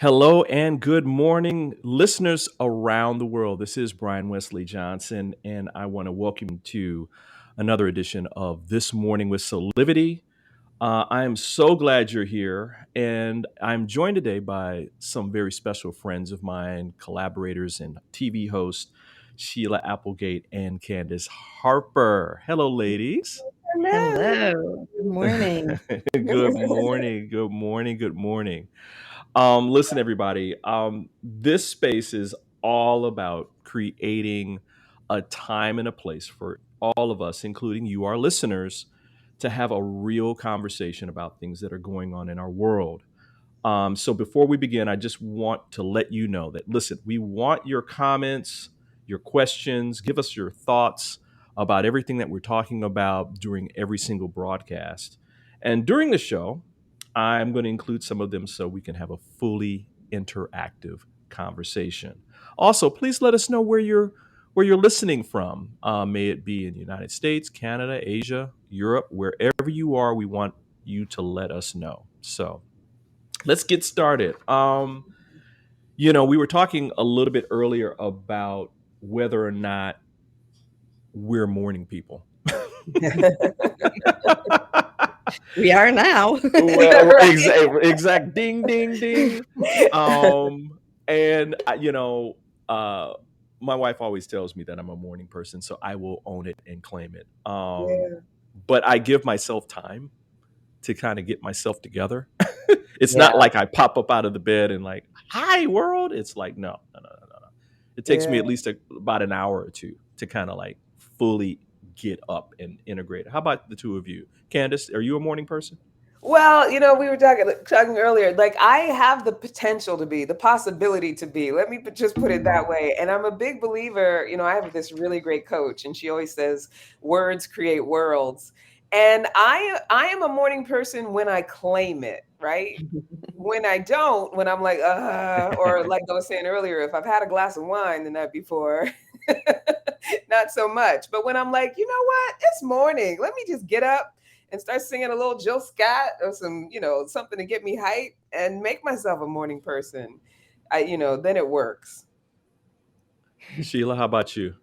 Hello and good morning, listeners around the world. This is Brian Wesley Johnson, and I want to welcome you to another edition of This Morning with Soulivity. I am so glad you're here, and I'm joined today by some very special friends of mine, collaborators and TV hosts, Sheila Applegate and Candace Harper. Hello, ladies. Hello. Hello. Good morning. Good morning. Good morning. Good morning. Listen, everybody. This space is all about creating a time and a place for all of us, including you, our listeners, to have a real conversation about things that are going on in our world. So before we begin, I just want to let you know that, listen, we want your comments, your questions, give us your thoughts about everything that we're talking about during every single broadcast. And during the show, I'm going to include some of them so we can have a fully interactive conversation. Also, please let us know where you're listening from. May it be in the United States, Canada, Asia, Europe, wherever you are, we want you to let us know. So let's get started. We were talking a little bit earlier about whether or not we're morning people. We are now. Well, exact ding ding ding. And uh my wife always tells me that I'm a morning person, so I will own it and claim it. Yeah, But I give myself time to kind of get myself together. It's not yeah, like I pop up out of the bed and like, "Hi world." It's like, no, no, no, no, no, no. It takes me yeah. at least about an hour or two to kind of like fully get up and integrate it. How about the two of you? Candace, are you a morning person? Well, we were talking earlier. Like, I have the potential to be, the possibility to be. Let me just put it that way. And I'm a big believer. I have this really great coach, and she always says, "Words create worlds." And I am a morning person when I claim it, right? When I don't, when I'm like, or like I was saying earlier, if I've had a glass of wine the night before, not so much. But when I'm like, you know what, it's morning. Let me just get up and start singing a little Jill Scott or some, something to get me hype and make myself a morning person. Then it works. Sheila, how about you?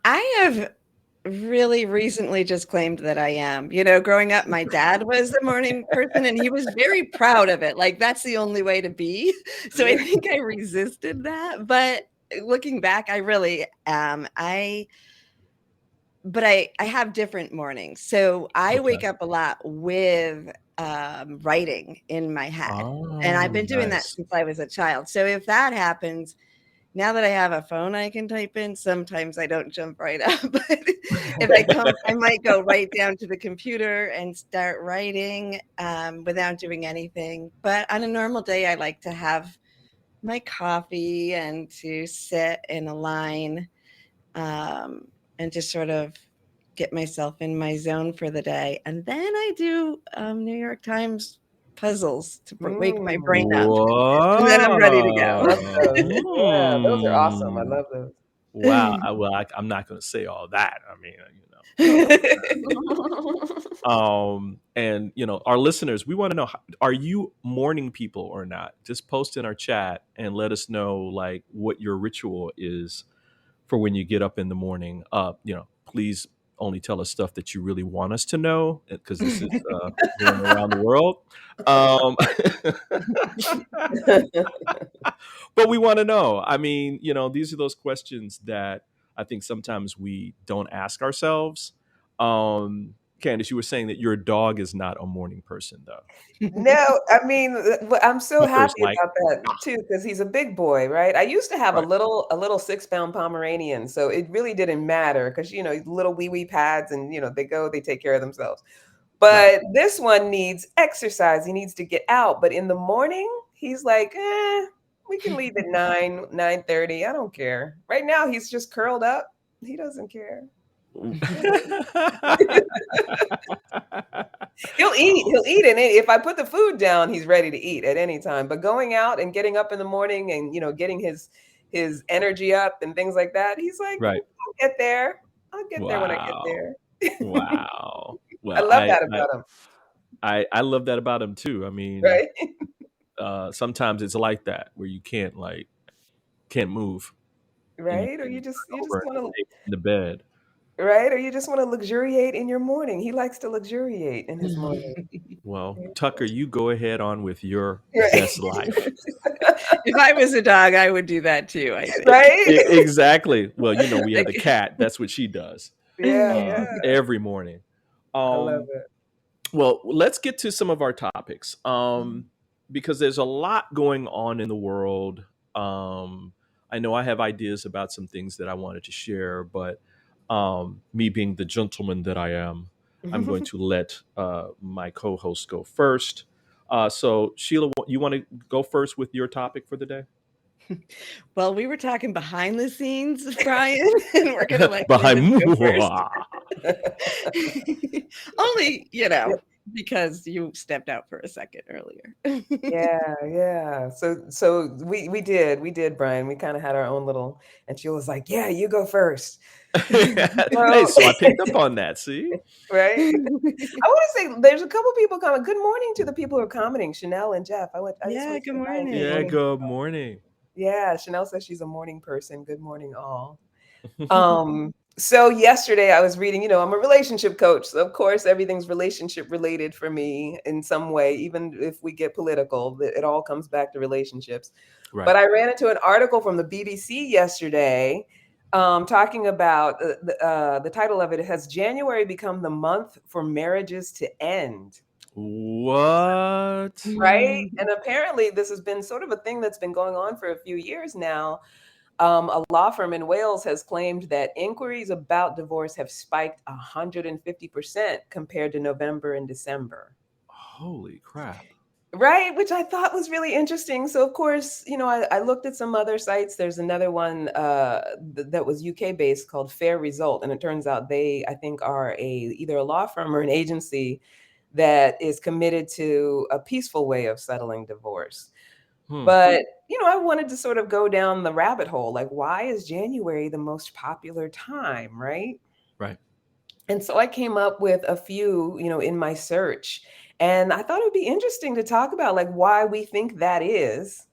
I have really recently just claimed that I am. Growing up, my dad was a morning person and he was very proud of it. Like, that's the only way to be. So I think I resisted that. But looking back, I really am. But I have different mornings. So I Okay. wake up a lot with writing in my head. And I've Oh, been doing that nice. since I was a child. So if that happens, now that I have a phone I can type in, sometimes I don't jump right up. But if I might go right down to the computer and start writing without doing anything. But on a normal day, I like to have my coffee and to sit in a line and just sort of get myself in my zone for the day. And then I do New York Times puzzles to wake my brain Mm, up. And then I'm ready to I Wow. love go. those. Yeah, those are awesome. I Hmm. love those. Wow. I'm not going to say all that. I mean, and our listeners, we want to know: are you morning people or not? Just post in our chat and let us know like what your ritual is for when you get up in the morning. Please only tell us stuff that you really want us to know because this is going around the world. Um, but we want to know. I mean, these are those questions that I think sometimes we don't ask ourselves. Candace, you were saying that your dog is not a morning person, though. No, I mean, I'm so Pepper's happy like, about that too, because he's a big boy, right? I used to have a right, little 6 pound Pomeranian, so it really didn't matter because little wee wee pads, and they take care of themselves. right. But this one needs exercise. He needs to get out. But in the morning, he's like, we can leave at 9:30. I don't care. Right now, he's just curled up. He doesn't care. He'll eat, and if I put the food down, he's ready to eat at any time. But going out and getting up in the morning and getting his energy up and things like that, he's like, Right. I'll get there. I'll get there when I get Wow. there. Wow. I Well, love that about him, I love that about him too. I mean, right? sometimes it's like that where you can't move and you Right? Or you over just and want to, stay in the bed. right? Or you just want to luxuriate in your morning. He likes to luxuriate in his morning. Well, Tucker, you go ahead on with your Right. best life. If I was a dog, I would do that too, I think. Right? Exactly. Well, we have Like, the cat. That's what she does Yeah, yeah. every morning. I love Um, it. well, let's get to some of our topics because there's a lot going on in the world. Um, I know I have ideas about some things that I wanted to share, but me being the gentleman that I am, I'm going to let my co host go first. So, Sheila, you want to go first with your topic for the day? well, we were talking behind the scenes, Brian, and we're gonna let Candace Behind. go first. Only, because you stepped out for a second earlier. Yeah, yeah. So we did, Brian. We kind of had our own little, and she was like, "Yeah, you go first." Hey, So, so I picked up on that. See? right? I want to say there's a couple people coming. Good morning to the people who are commenting, Chanel and Jeff. I just Yeah, want to good say hi. Good Yeah, morning. morning. good morning. Yeah, Chanel says she's a morning person. Good morning, all. So yesterday I was reading, I'm a relationship coach. So of course everything's relationship related for me in some way, even if we get political, it all comes back to relationships. Right. But I ran into an article from the BBC yesterday talking about the title of it has January become the month for marriages to end? What? Right. And apparently this has been sort of a thing that's been going on for a few years now. A law firm in Wales has claimed that inquiries about divorce have spiked 150% compared to November and December. Holy crap. Right, which I thought was really interesting. So, of course, I looked at some other sites. There's another one that was UK based called Fair Result, and it turns out they, I think, are either a law firm or an agency that is committed to a peaceful way of settling divorce. Hmm. But, I wanted to sort of go down the rabbit hole. Like, why is January the most popular time, right? Right. And so I came up with a few, in my search. And I thought it would be interesting to talk about like why we think that is.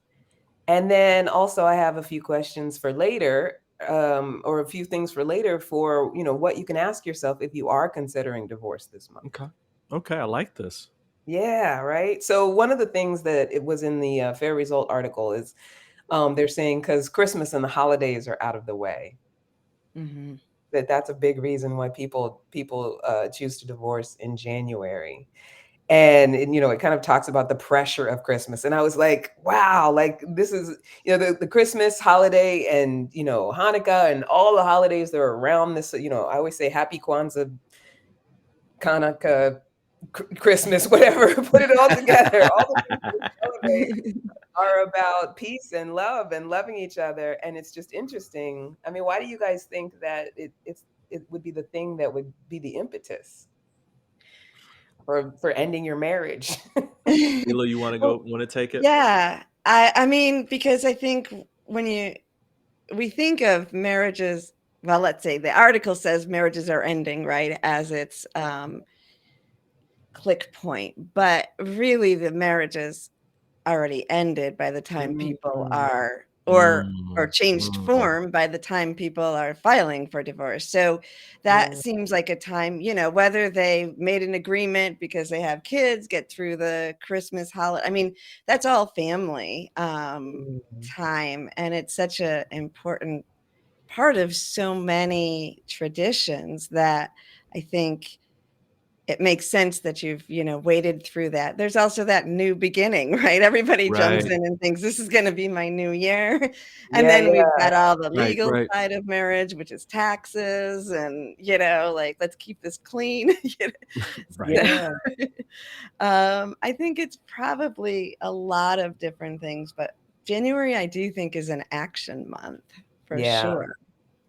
And then also I have a few questions for later, or a few things for later for, what you can ask yourself if you are considering divorce this month. Okay. Okay. I like this. Yeah, right. So one of the things that it was in the Fair Result article is they're saying because Christmas and the holidays are out of the way, Mhm. that's a big reason why people choose to divorce in January. And it kind of talks about the pressure of Christmas. And I was like, wow, like this is, the Christmas holiday and, Hanukkah and all the holidays that are around this, I always say happy Kwanzaa, Hanukkah, Christmas, whatever, put it all together. All the things that we celebrate are about peace and love and loving each other. And it's just interesting. I mean, why do you guys think that it would be the thing that would be the impetus for ending your marriage? Sheila, you want to go? Well, Want to take it? yeah. I mean, because I think when we think of marriages, well, let's say the article says marriages are ending, right, as its click point, but really the marriages already ended by the time people Mm, are or Mm, changed mm. form by the time people are filing for divorce. So that yeah. seems like a time, whether they made an agreement because they have kids, get through the Christmas holiday. I mean, that's all family Mm. time, and it's such a important part of so many traditions that I think it makes sense that you've, waded through that. There's also that new beginning, right? Everybody jumps Right. in and thinks this is going to be my new year. And Yeah, then we've yeah. got all the Right. legal Right. side of marriage, which is taxes and, like, let's keep this clean. Right. So, Yeah. I think it's probably a lot of different things, but January, I do think, is an action month for Yeah. sure.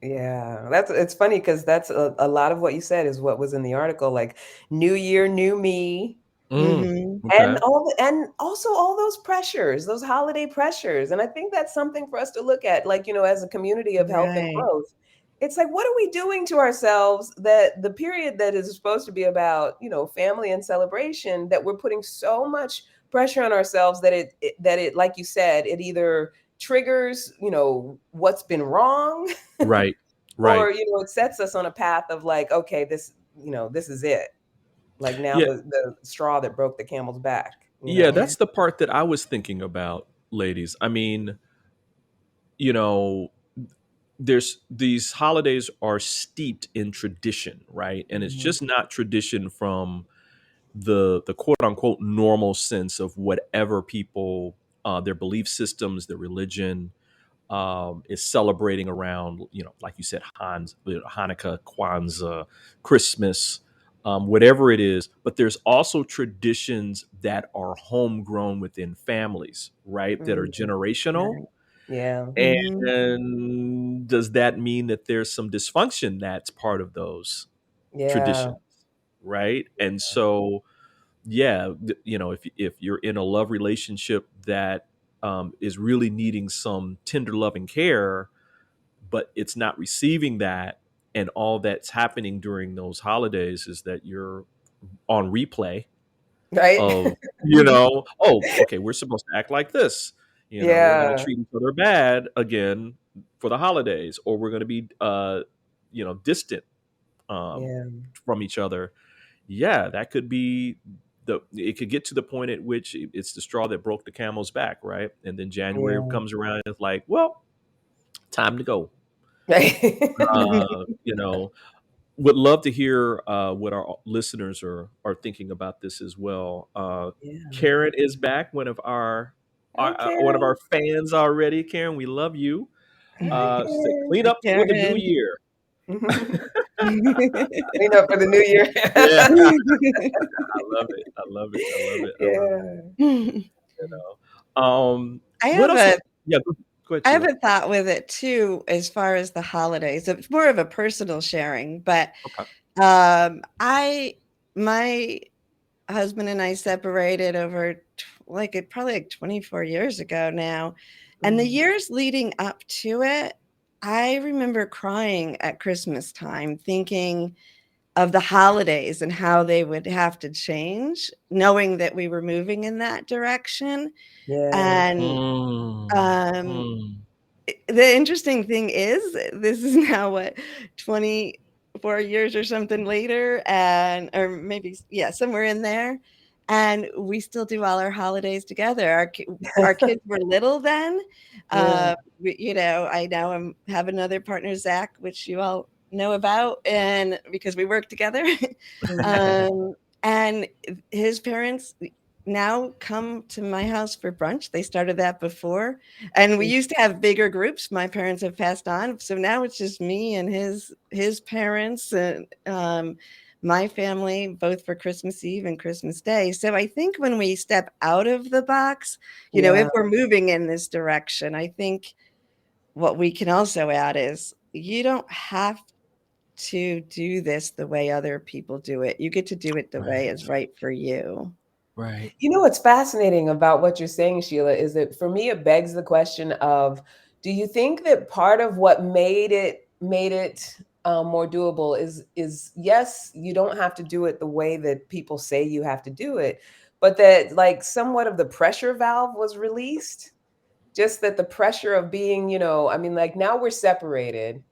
Yeah. It's funny because that's a lot of what you said is what was in the article, like new year, new me. Mm. Hmm. And Okay. and also all those pressures, those holiday pressures. And I think that's something for us to look at, like, as a community of health and Right. growth. It's like, what are we doing to ourselves that the period that is supposed to be about, family and celebration, that we're putting so much pressure on ourselves that it like you said, it either triggers, what's been wrong, Right. Right. or it sets us on a path of like, okay, this is it. Like now Yeah. the straw that broke the camel's back, Yeah. That's the part that I was thinking about, ladies. I mean, you know, there's these holidays are steeped in tradition, right? And it's Mhm. just not tradition from the quote unquote normal sense of whatever people their belief systems, their religion is celebrating around, like you said, Hanukkah, Kwanzaa, Christmas, whatever it is. But there's also traditions that are homegrown within families, right? That are Mhm. generational. Right. Yeah. Mhm. And does that mean that there's some dysfunction that's part of those Yeah. traditions, right? And so, yeah, if you're in a love relationship that is really needing some tender loving care, but it's not receiving that, and all that's happening during those holidays is that you're on replay Right. of, oh, okay, we're supposed to act like this. We're going to Yeah. treat each other bad again for the holidays, or we're going to be, distant um, Yeah. from each other. Yeah, that could be it could get to the point at which it's the straw that broke the camel's back, right? And then January Yeah. comes around and it's like, well, time to go. Right. Uh, you know, would love to hear what our listeners are thinking about this as well. Yeah. Karen is back, one of our, Hi, one of our Karen. fans already. Karen, we love you. Hi, She said, Karen. clean Hi, up for the new Karen. year. Clean up for the new year. Yeah, I love it. I love it. I love it. I love it. Yeah. You I what have else? a Yeah, go ahead, I have Sheila. a thought with it too, as far as the holidays. It's more of a personal sharing, but Okay. I my husband and I separated over probably like 24 years ago now. And the Mm. years leading up to it, I remember crying at Christmas time, thinking of the holidays and how they would have to change, knowing that we were moving in that direction. Yeah. And Mm, um, mm. the interesting thing is, this is now what, 24 years or something later, and or maybe, yeah, somewhere in there, and we still do all our holidays together. Our kids were little then. Yeah. I now have another partner, Zach, which you all know about, and because we work together. Mhm. um, and his parents now come to my house for brunch. They started that before, and we used to have bigger groups. My parents have passed on, so now it's just me and his parents and my family, both for Christmas Eve and Christmas Day. So I think when we step out of the box, Yeah. if we're moving in this direction, I think what we can also add is you don't have to do this the way other people do it. You get to do it the way Right, is right for you. right. What's fascinating about what you're saying, Sheila, is that for me it begs the question of, do you think that part of what made it more doable is yes, you don't have to do it the way that people say you have to do it, but that like somewhat of the pressure valve was released, just that the pressure of being, I mean, like now we're separated.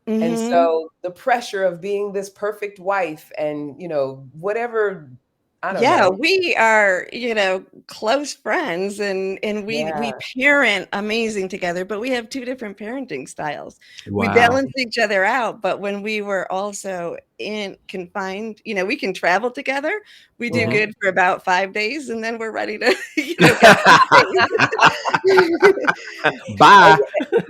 And Mhm. so the pressure of being this perfect wife and, whatever, I don't Yeah, know. we are, close friends, and we Yeah. parent amazing together, but we have 2 different parenting styles. We Wow. balance each other out, but when we were also in confined, we can travel together. We do Hmm. Yeah. good for about 5 days, and then we're ready to, get some space. And Bye.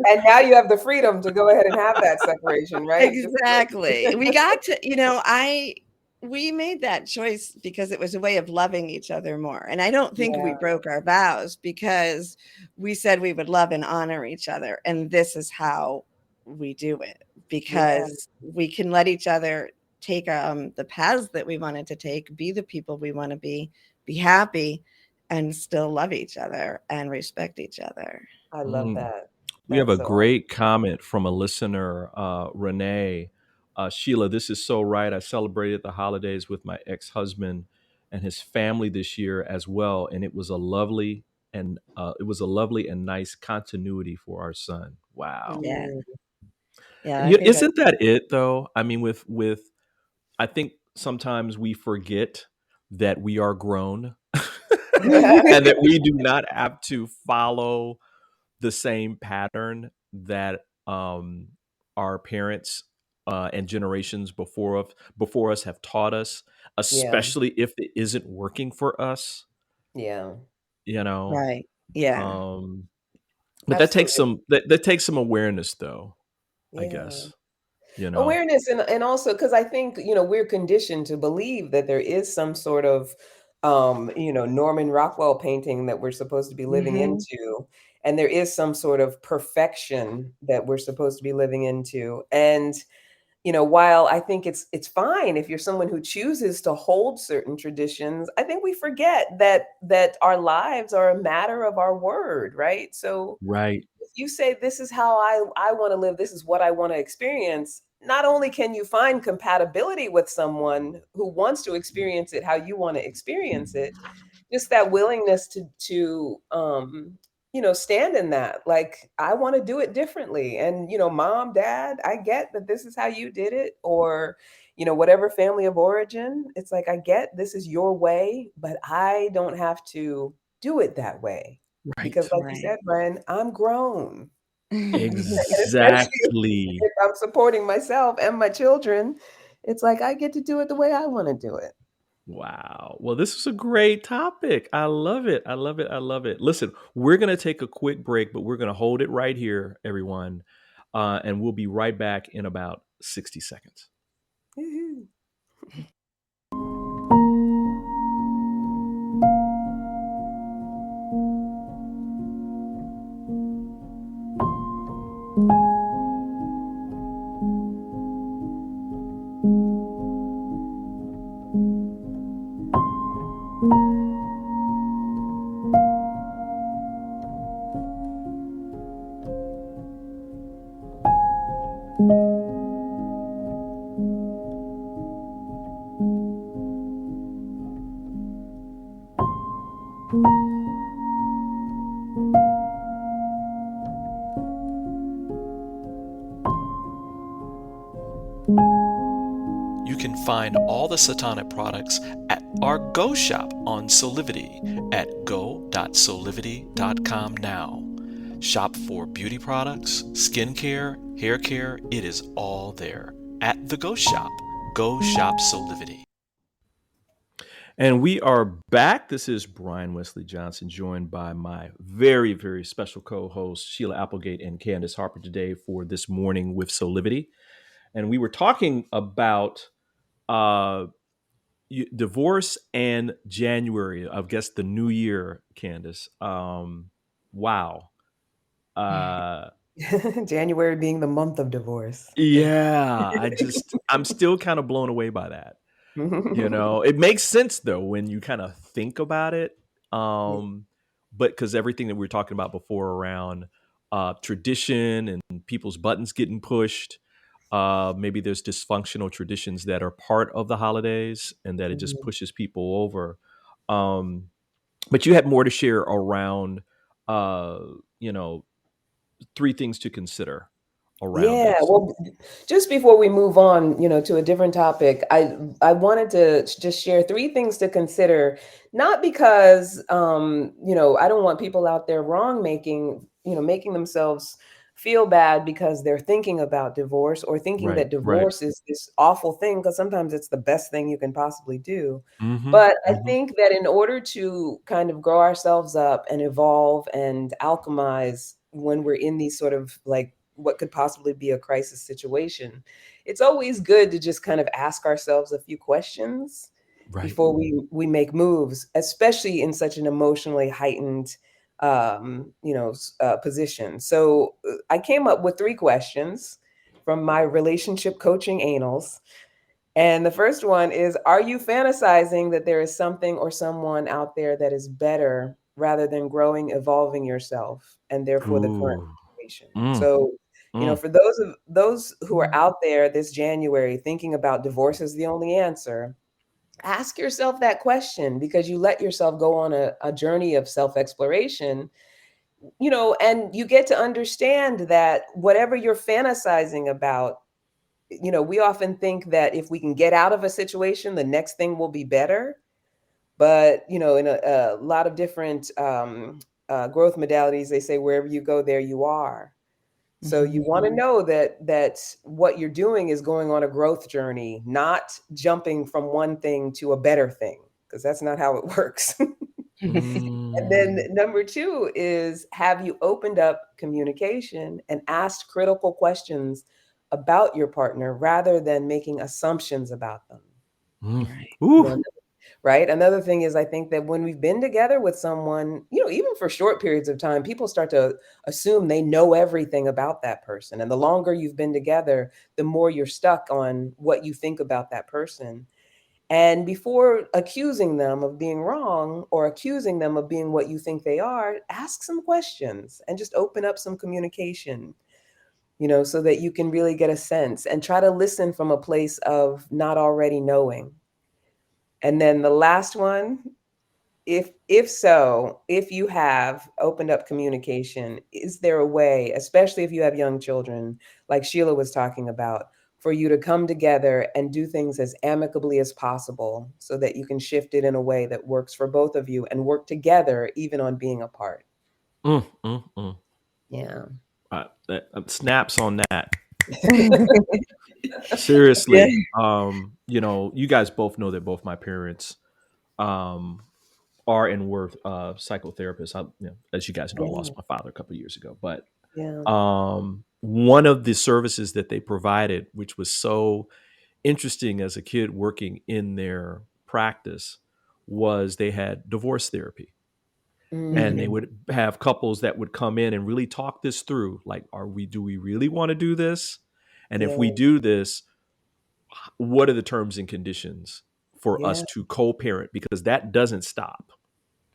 and now you have the freedom to go ahead and have that separation, right? Just Exactly. We got to, I we made that choice because it was a way of loving each other more. And I don't think we Yeah. broke our vows because we said we would love and honor each other. And this is how we do it, Yeah. because we can let each other take the paths that we wanted to take, be the people we want to be happy, and still love each other and respect each other. I love Mm. that. We have That's a so awesome. great comment from a listener, Renee. Sheila, this is so right. I celebrated the holidays with my ex-husband and his family this year as well, and it was a lovely and nice continuity for our son. Wow. Yeah. Mm. Yeah, I think that's Isn't that it though? I mean, with I think sometimes we forget that we are grown and that we do not have to follow the same pattern that our parents and generations before us have taught us, Yeah. especially if it isn't working for us, Yeah. you know. right. Yeah. Um, but Absolutely. that takes some awareness, though. I Yeah. guess you know. Awareness, and also because I think, we're conditioned to believe that there is some sort of Norman Rockwell painting that we're supposed to be living Mhm. into, and there is some sort of perfection that we're supposed to be living into. And while I think it's fine if you're someone who chooses to hold certain traditions, I think we forget that our lives are a matter of our word, right? So Right. if you say this is how I want to live, this is what I want to experience, not only can you find compatibility with someone who wants to experience it how you want to experience it, just that willingness to stand in that, like, I want to do it differently. And mom, dad, I get that this is how you did it, or whatever family of origin, it's like, I get this is your way, but I don't have to do it that way, because Right. like you Right. said, Brian, I'm grown. And especially Exactly. if I'm supporting myself and my children, it's like I get to do it the way I want to do it. Wow. Well, this is a great topic. I love it. I love it. I love it. Listen, we're going to take a quick break, but we're going to hold it right here, everyone. And we'll be right back in about 60 seconds. Woohoo. You can find all the Satana products at our Go shop on Soulivity at go.soulivity.com now. Shop for beauty products, skincare, hair care. It is all there at the Go shop. Go shop Soulivity. And we are back. This is Brian Wesley Johnson, joined by my very, very special co hosts, Sheila Applegate and Candace Harper, today for This Morning with Soulivity. And we were talking about uh, divorce and January, I guess the new year, Candace. Wow. Uh, January being the month of divorce. yeah, I'm still kind of blown away by that. It makes sense though when you kind of think about it. Yeah. But because everything that we were talking about before around tradition and people's buttons getting pushed, maybe there's dysfunctional traditions that are part of the holidays and that it just Mhm. pushes people over. Um, but you had more to share around, uh, you know, three things to consider around Yeah, this. well, just before we move on, to a different topic, I wanted to just share three things to consider, not because I don't want people out there making themselves feel bad because they're thinking about divorce or thinking Right, that right. divorce is this awful thing, because sometimes it's the best thing you can possibly do. Hmm. But I Hmm. think that in order to kind of grow ourselves up and evolve and alchemize when we're in these sort of like what could possibly be a crisis situation, it's always good to just kind of ask ourselves a few questions Right. before we make moves, especially in such an emotionally heightened position. So I came up with three questions from my relationship coaching annals. And the first one is, are you fantasizing that there is something or someone out there that is better rather than growing, evolving yourself, and therefore the current Ooh. situation? Mm, So, mm. for those who are out there this January thinking about divorce as the only answer, Ask yourself that question, because you let yourself go on a journey of self-exploration, and you get to understand that whatever you're fantasizing about, we often think that if we can get out of a situation, the next thing will be better. But, in a lot of different growth modalities, they say wherever you go, there you are. So you Mhm. want to know that what you're doing is going on a growth journey, not jumping from one thing to a better thing, because that's not how it works. And then Mm. number two is, have you opened up communication and asked critical questions about your partner rather than making assumptions about them? Mm. Right. You Ooh. know, right? Another thing is, I think that when we've been together with someone, even for short periods of time, people start to assume they know everything about that person. And the longer you've been together, the more you're stuck on what you think about that person. And before accusing them of being wrong or accusing them of being what you think they are, ask some questions and just open up some communication, so that you can really get a sense and try to listen from a place of not already knowing. And then the last one, if you have opened up communication, is there a way, especially if you have young children, like Sheila was talking about, for you to come together and do things as amicably as possible so that you can shift it in a way that works for both of you and work together even on being apart? Mm, mm, mm. Yeah. Snaps on that. Yeah. Seriously. You guys both know that both my parents um are and were psychotherapists. As you guys know, I lost Yeah. my father a couple of years ago, but Yeah. one of the services that they provided, which was so interesting as a kid working in their practice, was they had divorce therapy. And they Mm, would have couples that would come in and really talk this through, like, do we really want to do this? And if we yeah. do this, what are the terms and conditions for us Yeah. to co-parent? Because that doesn't stop,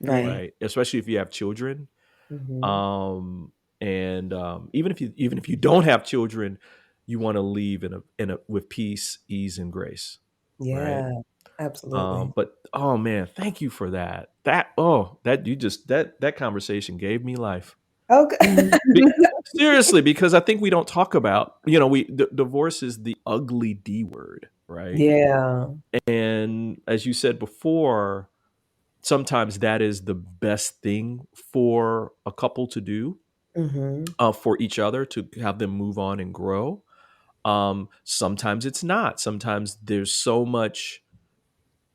Yeah. Right. right? Especially if you have children. Hmm. And even if you don't have children, you want to leave in a with peace, ease, and grace, right? Yeah. Absolutely. But oh man, thank you for that. That conversation gave me life. Okay. Be- Seriously, because I think we don't talk about, divorce is the ugly D word, right? Yeah. And as you said before, sometimes that is the best thing for a couple to do, Hmm. for each other to have them move on and grow. Sometimes it's not. Sometimes there's so much,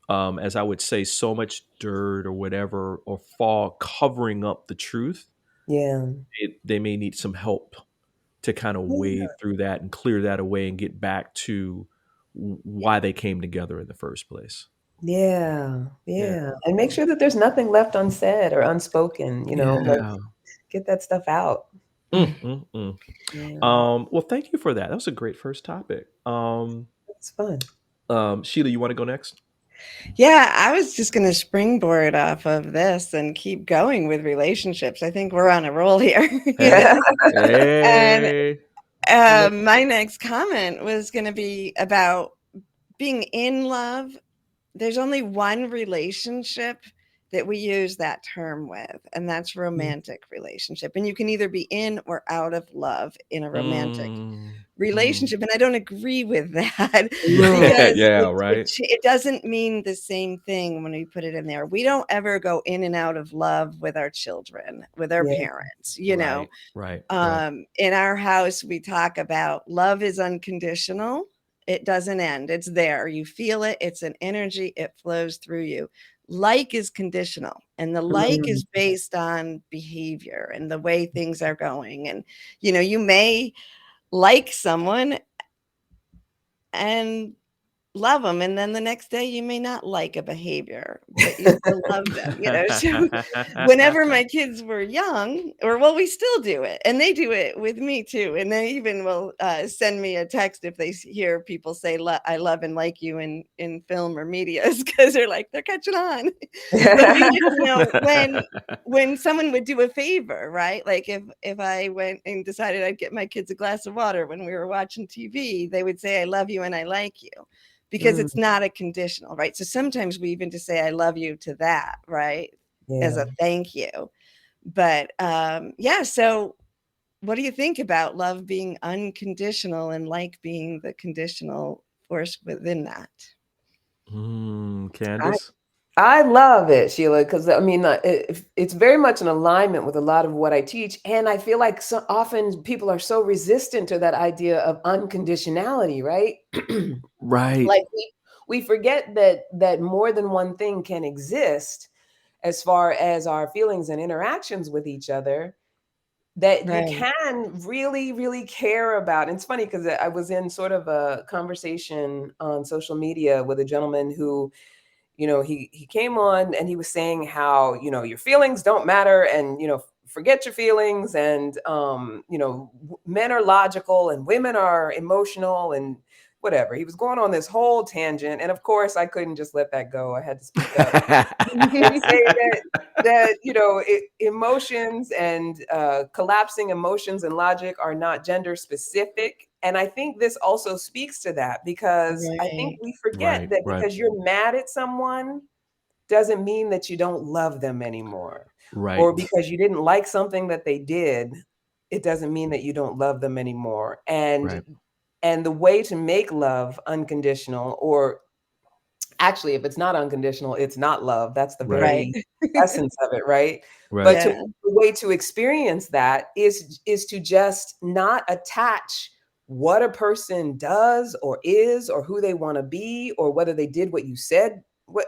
as I would say, so much dirt or whatever, or fog covering up the truth. Yeah. They may need some help to kind of wade through that and clear that away and get back to why they came together in the first place. Yeah, Yeah. yeah, and make sure that there's nothing left unsaid or unspoken, like, Yeah. get that stuff out. Mm, mm, mm. Yeah, Well, thank you for that. That was a great first topic. it's fun. Sheila, you want to go next? Yeah, I was just going to springboard off of this and keep going with relationships. I think we're on a roll here. Hey, And hey. Look. my next comment was going to be about being in love. There's only one relationship that we use that term with, and that's romantic relationship. And you can either be in or out of love in a romantic Mm, mm. relationship, and I don't agree with that No. because Yeah, right. it doesn't mean the same thing when we put it in there. We don't ever go in and out of love with our children, with our Yeah, parents. Right, right, right. In our house, we talk about love is unconditional. It doesn't end. It's there. You feel it. It's an energy. It flows through you. Like is conditional, and the like mm, is based on behavior and the way things are going. And, you may like someone and love them, and then the next day you may not like a behavior, but you still love them. So whenever my kids were young, or well, we still do it, and they do it with me too, and they even will send me a text if they hear people say I love and like you in film or media, because they're catching on. But we would, when someone would do a favor, right? Like if I went and decided I'd get my kids a glass of water when we were watching TV, they would say I love you and I like you. because it's not a conditional, right? So sometimes we even just say, I love you to that, right? As Yeah. a thank you. But yeah, so what do you think about love being unconditional and like being the conditional force within that? Candace? I love it, Sheila, because I mean, it's very much in alignment with a lot of what I teach. And I feel like so often people are so resistant to that idea of unconditionality, right? Right. Like we forget that more than one thing can exist as far as our feelings and interactions with each other, that you Right. can really, really care about. And it's funny because I was in sort of a conversation on social media with a gentleman who, he came on and he was saying how, your feelings don't matter, and, forget your feelings, and, men are logical and women are emotional and whatever. He was going on this whole tangent. And of course, I couldn't just let that go. I had to speak up and say that emotions and collapsing emotions and logic are not gender specific. And I think this also speaks to that, because I think Right. we forget Right. that Right. because you're mad at someone doesn't mean that you don't love them anymore, or Right. because you didn't like something that they did, it doesn't mean that you don't love them anymore. and Right. and the way to make love unconditional, or actually, if it's not unconditional, it's not love. That's the Right. Right. very essence of it, right? Right. But Yeah. the way to experience that is to just not attach what a person does or is, or who they want to be, or whether they did what you said, what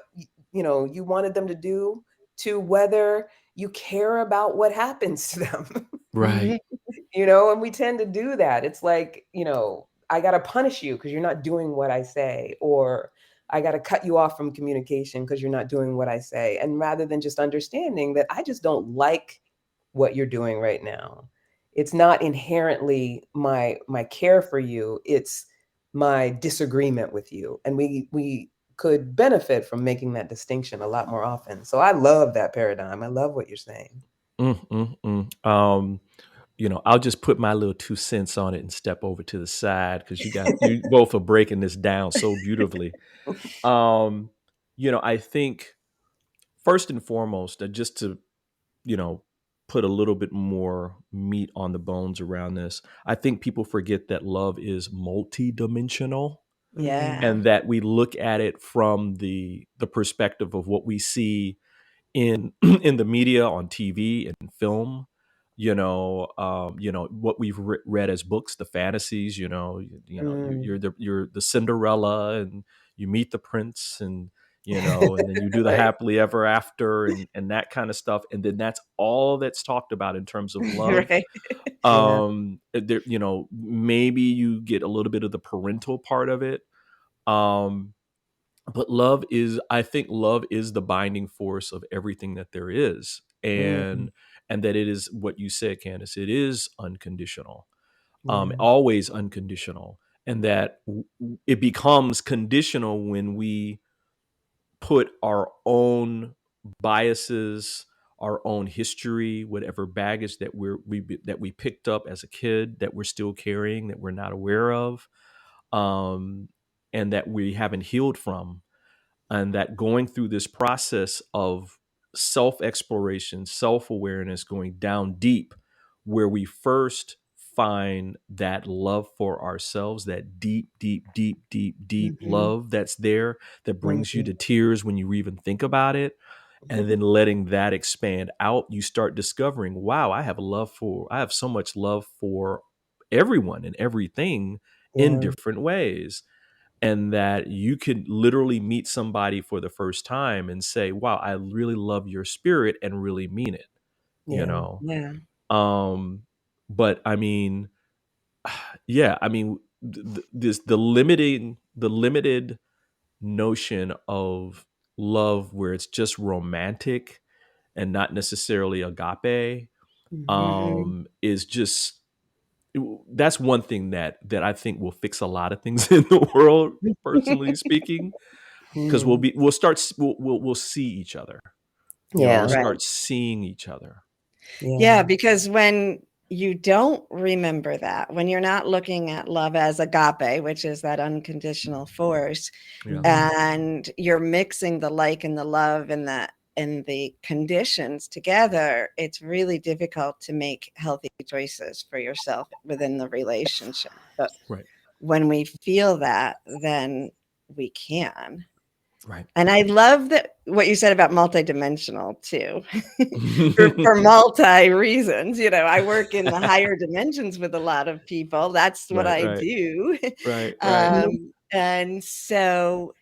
you wanted them to do, to whether you care about what happens to them. Right. And we tend to do that. It's like, I got to punish you because you're not doing what I say, or I got to cut you off from communication because you're not doing what I say. And rather than just understanding that I just don't like what you're doing right now, it's not inherently my care for you, it's my disagreement with you. And we could benefit from making that distinction a lot more often. So I love that paradigm. I love what you're saying. I'll just put my little 2 cents on it and step over to the side, because you both are breaking this down so beautifully. I think first and foremost, just to, you know, put a little bit more meat on the bones around this, I think people forget that love is multidimensional, Yeah. and that we look at it from the perspective of what we see in in the media, on TV and film, what we've read as books, the fantasies, Mm. you're the Cinderella, and you meet the prince, and then you do the Right. happily ever after, and that kind of stuff, and then that's all that's talked about in terms of love. Right. Yeah. Maybe you get a little bit of the parental part of it. But I think love is the binding force of everything that there is. Mm. And that it is what you said, Candace, it is unconditional, Yeah. always unconditional. And that it becomes conditional when we put our own biases, our own history, whatever baggage that we picked up as a kid, that we're still carrying, that we're not aware of, and that we haven't healed from, and that going through this process of self exploration, self awareness, going down deep, where we first find that love for ourselves, that deep, deep, deep, deep, deep Mhm. love that's there, that brings you Mhm. to tears when you even think about it. And then letting that expand out, you start discovering, wow, I have so much love for everyone and everything in Yeah. different ways. And that you could literally meet somebody for the first time and say, wow, I really love your spirit, and really mean it, you Yeah. know? Yeah. Um, but I mean, yeah, I mean, the limited notion of love where it's just romantic and not necessarily agape, Mhm. is just, that's one thing that I think will fix a lot of things in the world, personally speaking, because Mhm. we'll see each other. We'll Yeah. Right. start seeing each other. Yeah, Yeah. because when you don't remember that when you're not looking at love as agape, which is that unconditional force, Yeah. and you're mixing the like and the love and the conditions together, it's really difficult to make healthy choices for yourself within the relationship. But Right. when we feel that, then we can. Right. And I love that what you said about multidimensional too, for multi reasons. You know, I work in the higher dimensions with a lot of people. That's what Right. I Right. do. Right. Right. And so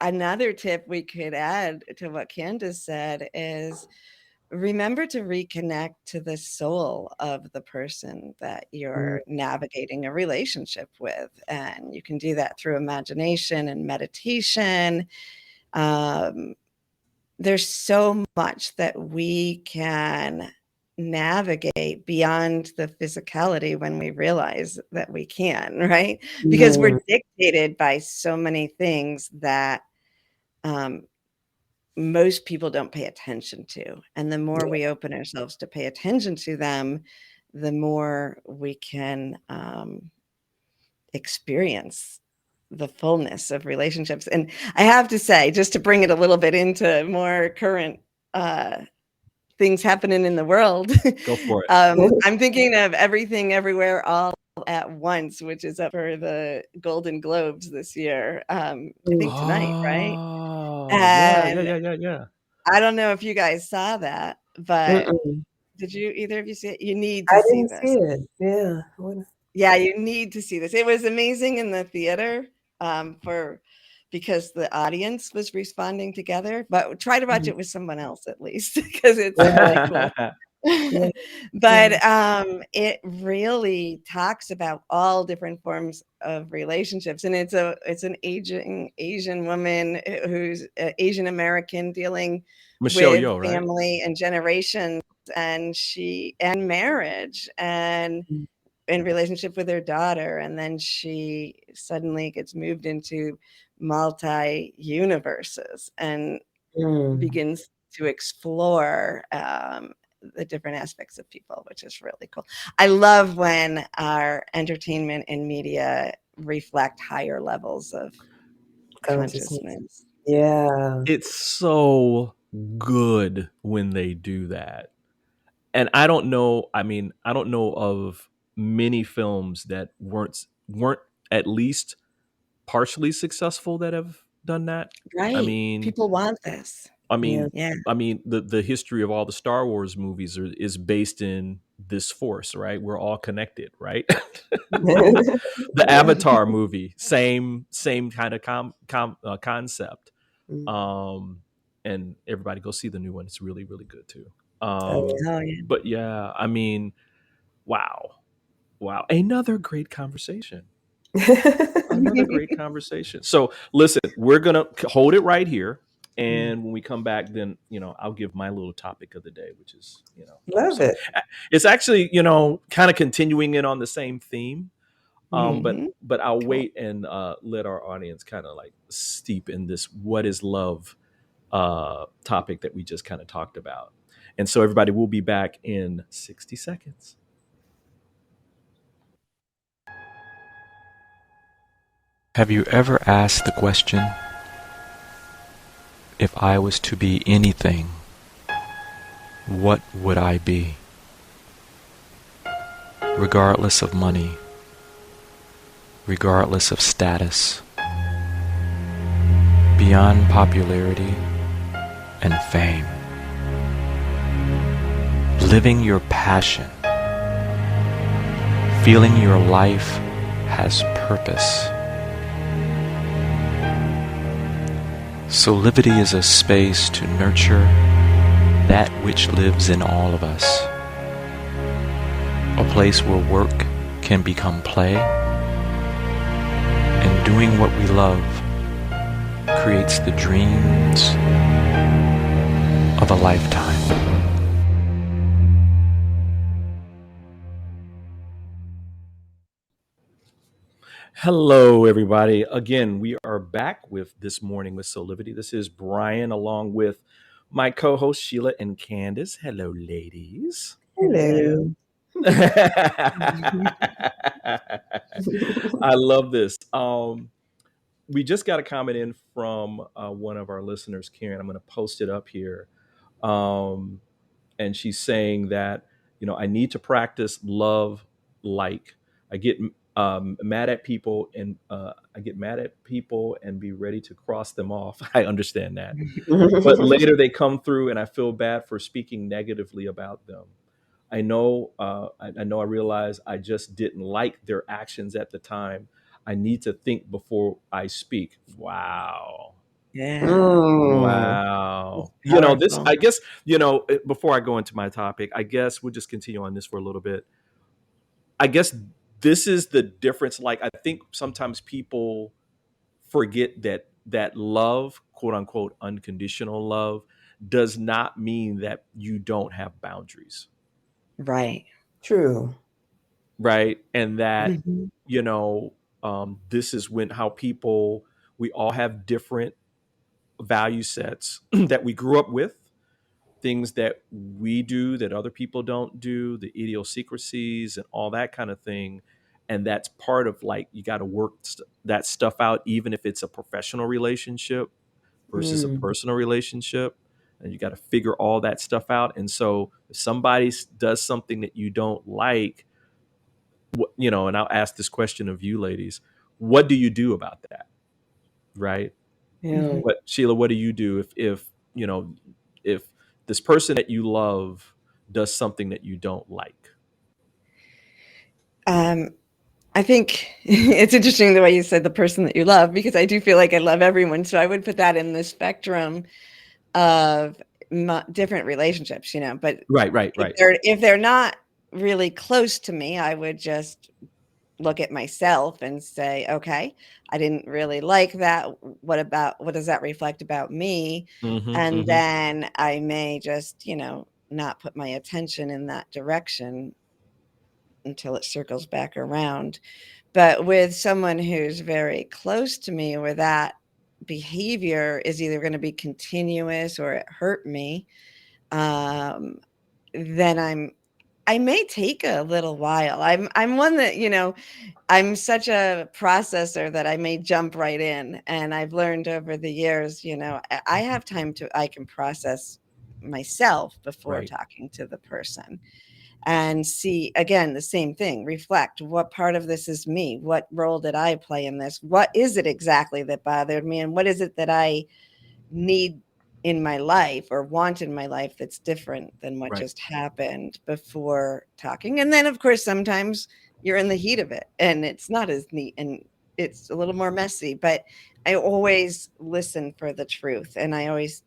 another tip we could add to what Candace said is remember to reconnect to the soul of the person that you're navigating a relationship with. And you can do that through imagination and meditation. There's so much that we can navigate beyond the physicality when we realize that we can, right? Because we're dictated by so many things that most people don't pay attention to. And the more we open ourselves to pay attention to them, the more we can experience the fullness of relationships. And I have to say, just to bring it a little bit into more current things happening in the world, Go for it. I'm thinking of Everything Everywhere All at Once, which is up for the Golden Globes this year. I think tonight, right? Oh, yeah, yeah, And yeah, yeah, yeah. I don't know if you guys saw that, but Mm-mm. did you either of you see it? You need I to see didn't see this. it. Yeah. Yeah, you need to see this. It was amazing in the theater because the audience was responding together, but try to watch it with someone else at least because it's Yeah. really cool. Yeah. But it really talks about all different forms of relationships, and it's an aging Asian woman who's Asian American dealing Michelle with Yeoh, right? family and generations, and marriage and in relationship with her daughter, and then she suddenly gets moved into multi universes and begins to explore the different aspects of people, which is really cool. I love when our entertainment and media reflect higher levels of Consciousness. consciousness. Yeah. It's so good when they do that. And I don't know, I mean, I don't know of many films that weren't at least partially successful that have done that. I Right. mean, People want this. I Yeah. mean, Yeah. the history of all the Star Wars movies is based in this force, right? We're all connected, right? The Yeah. Avatar movie, same kind of concept. Mm. Um, and everybody go see the new one. It's really really good too. Oh, Oh yeah. But yeah, I mean, wow, wow, another great conversation. yeah. Another great conversation. So listen, we're gonna hold it right here, and when we come back, then I'll give my little topic of the day, which is Love so it. it's actually kind of continuing it on the same theme. But Mhm. I'll Cool. wait and let our audience kind of like steep in this "what is love" topic that we just kind of talked about. And so everybody, will be back in 60 seconds. Have you ever asked the question, if I was to be anything, what would I be? Regardless of money, regardless of status, beyond popularity and fame. Living your passion, feeling your life has purpose. Soulivity is a space to nurture that which lives in all of us. A place where work can become play, and doing what we love creates the dreams of a lifetime. Hello, everybody. Again, we are back with This Morning with Soulivity. This is Brian, along with my co-host Sheila and Candace. Hello, ladies. Hello. Hello. I love this. We just got a comment in from one of our listeners, Karen. I'm going to post it up here. Um, and she's saying that, I need to practice love like. I get mad at people, and I get mad at people and be ready to cross them off. I understand that. But later they come through and I feel bad for speaking negatively about them. I realize I just didn't like their actions at the time. I need to think before I speak. Wow. Yeah. Mm. It's Wow. This, powerful. I guess, before I go into my topic, I guess we'll just continue on this for a little bit. I guess this is the difference. Like, I think sometimes people forget that love, quote unquote, unconditional love, does not mean that you don't have boundaries, Right. True. right? And that, Mhm. you know, this is when how people, we all have different value sets that we grew up with, things that we do that other people don't do, the idiosyncrasies and all that kind of thing. And that's part of, like, you got to work that stuff out, even if it's a professional relationship versus a Mm. personal relationship. And you got to figure all that stuff out. And so if somebody does something that you don't like, and I'll ask this question of you ladies, what do you do about that? Right? Yeah. Mhm. What, Sheila, what do you do if this person that you love does something that you don't like? Um, I think it's interesting the way you said the person that you love, because I do feel like I love everyone. So I would put that in the spectrum of different relationships, but Right, right, if right, they're not really close to me, I would just look at myself and say, okay, I didn't really like that. What does that reflect about me? mm-hmm, And mm-hmm. then I may just, not put my attention in that direction until it circles back around. But with someone who's very close to me, where that behavior is either going to be continuous or it hurt me, um, then I may take a little while. I'm one that, I'm such a processor that I may jump right in. And I've learned over the years, I have time I can process myself before Right, talking to the person and see, again, the same thing, reflect, what part of this is me? What role did I play in this? What is it exactly that bothered me? And what is it that I need in my life or want in my life that's different than what right, just happened, before talking? And then, of course, sometimes you're in the heat of it and it's not as neat and it's a little more messy, but I always listen for the truth, and I always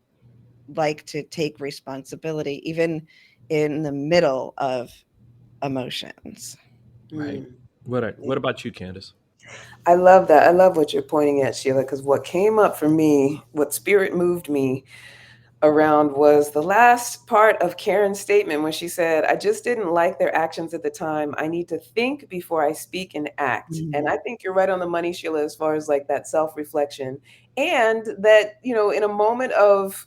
like to take responsibility, even in the middle of emotions. right. Mm. What about you, Candace? I love that. I love what you're pointing at, Sheila, because what came up for me, what spirit moved me around, was the last part of Karen's statement when she said, I just didn't like their actions at the time. I need to think before I speak and act. And Mhm. I think you're right on the money, Sheila, as far as like that self reflection. And that, in a moment of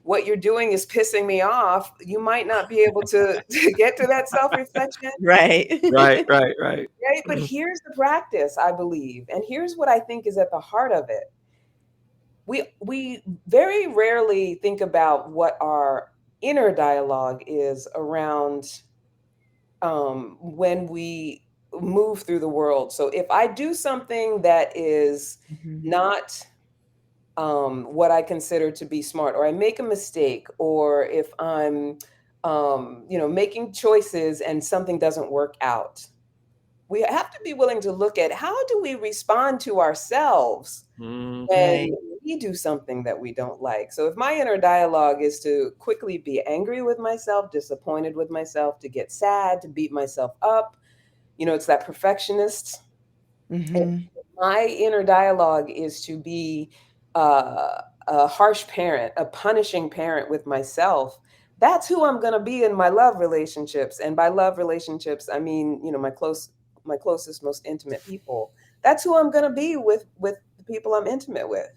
what you're doing is pissing me off, you might not be able to get to that self reflection. Right. Right, right, right. Right. But here's the practice, I believe. And here's what I think is at the heart of it. We very rarely think about what our inner dialogue is around when we move through the world. So if I do something that is Mhm. not what I consider to be smart, or I make a mistake, or if I'm making choices and something doesn't work out, we have to be willing to look at how do we respond to ourselves Mm-hmm. when Right. we do something that we don't like. So if my inner dialogue is to quickly be angry with myself, disappointed with myself, to get sad, to beat myself up, it's that perfectionist. And Mhm. my inner dialogue is to be a harsh parent, a punishing parent with myself. That's who I'm going to be in my love relationships. And by love relationships, I mean, my closest, most intimate people. That's who I'm going to be with the people I'm intimate with.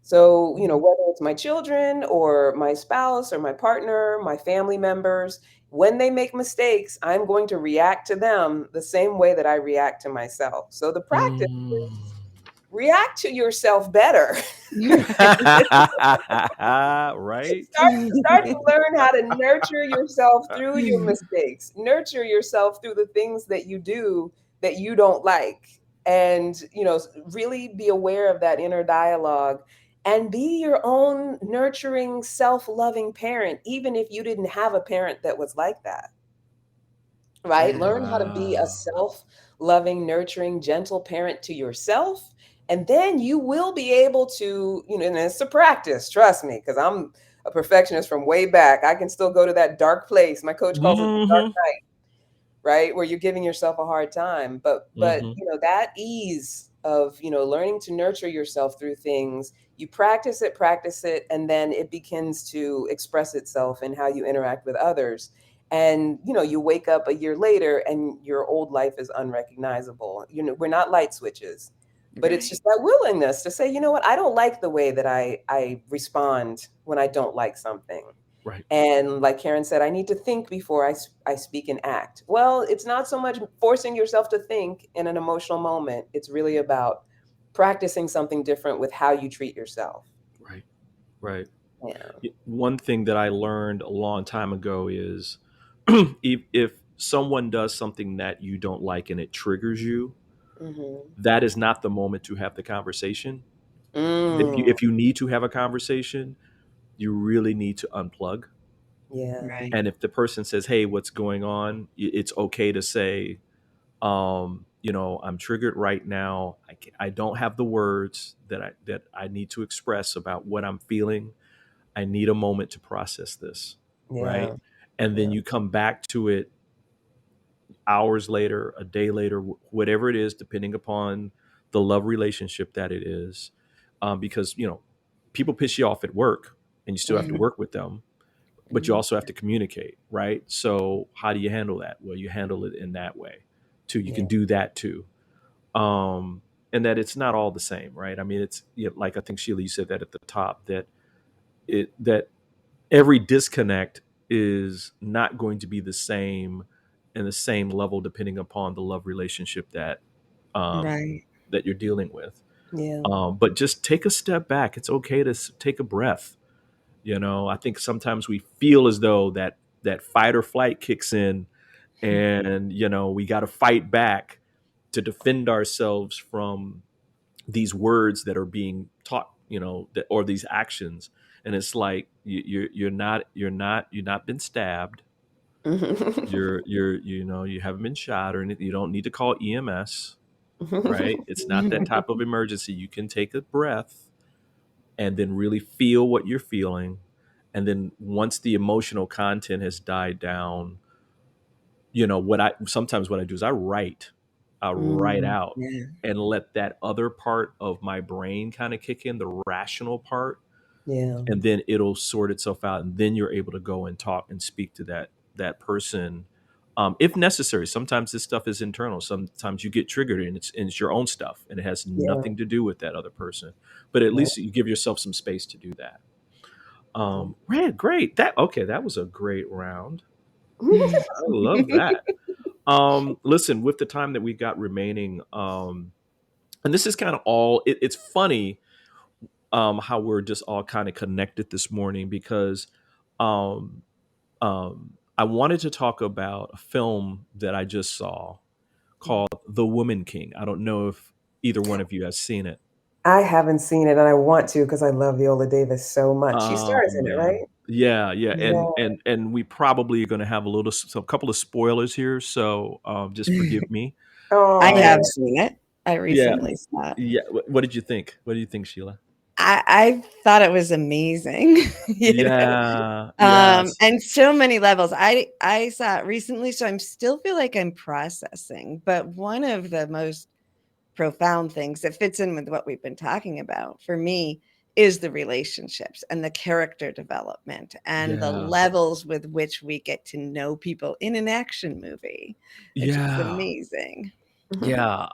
So, Mhm. whether it's my children or my spouse or my partner, my family members, when they make mistakes, I'm going to react to them the same way that I react to myself. So the practice Mm. is react to yourself better. Right? Start to learn how to nurture yourself through your mistakes. Nurture yourself through the things that you do that you don't like. And, really be aware of that inner dialogue and be your own nurturing, self-loving parent, even if you didn't have a parent that was like that. Right? Yeah. Learn how to be a Wow. self-loving, nurturing, gentle parent to yourself. And then you will be able to, and it's a practice, trust me, because I'm a perfectionist from way back. I can still go to that dark place. My coach calls it the dark Mhm. night, right? Where you're giving yourself a hard time. But Mhm. that ease of, learning to nurture yourself through things, you practice it, and then it begins to express itself in how you interact with others. And you wake up a year later and your old life is unrecognizable. We're not light switches, but it's Right. just that willingness to say, you know what, I don't like the way that I respond when I don't like something. Right. And like Karen said, I need to think before I speak and act. Well, it's not so much forcing yourself to think in an emotional moment. It's really about practicing something different with how you treat yourself. Right. Right. Yeah. One thing that I learned a long time ago is if someone does something that you don't like and it triggers you, Hmm. that is not the moment to have the conversation. Mm. If you need to have a conversation, you really need to unplug. Yeah. Right. And if the person says, "Hey, what's going on?" It's okay to say, I'm triggered right now. I don't have the words that I need to express about what I'm feeling. I need a moment to process this, right? Yeah. And then Yeah. you come back to it hours later, a day later, whatever it is, depending upon the love relationship that it is. Because, people piss you off at work and you still have to Mhm. work with them, but you Mhm. also have to communicate, right? So, how do you handle that? Well, you handle it in that way too. You can Yeah. do that too. Um, and that it's not all the same, right? I mean, it's like I think Sheila, you said that at the top that every disconnect is not going to be the same and the same level depending upon the love relationship um, Right. that you're dealing with. Yeah. But just take a step back. It's okay to take a breath. I think sometimes we feel as though that fight or flight kicks in, and we got to fight back to defend ourselves from these words that are being taught, or these actions. And it's like you're not been stabbed. You haven't been shot or anything. You don't need to call EMS, right? It's not that type of emergency. You can take a breath and then really feel what you're feeling. And then once the emotional content has died down, what I do is I write Mm, out yeah. and let that other part of my brain kind of kick in, the rational part, Yeah. and then it'll sort itself out, and then you're able to go and talk and speak to that person, if necessary. Sometimes this stuff is internal. Sometimes you get triggered and it's your own stuff and it has Yeah. nothing to do with that other person, but at Right. least you give yourself some space to do that. Right, great. That was a great round. I love that. Listen, with the time that we got remaining, and this is kind of it's funny, how we're just all kind of connected this morning because, um, I wanted to talk about a film that I just saw called The Woman King. I don't know if either one of you has seen it. I haven't seen it and I want to because I love Viola Davis so much. She Oh stars in it, right? man, yeah, yeah, and Yeah. and and we probably are going to have a couple of spoilers here, so just forgive me. I Oh, Um, have seen it. I yeah, recently saw it. yeah. What did you think? What do you think, Sheila? I thought it was amazing, Yeah, yes, and so many levels. I saw it recently, so I'm still feel like I'm processing. But one of the most profound things that fits in with what we've been talking about for me is the relationships and the character development and the yeah, levels with which we get to know people in an action movie, which is yeah, amazing. yeah.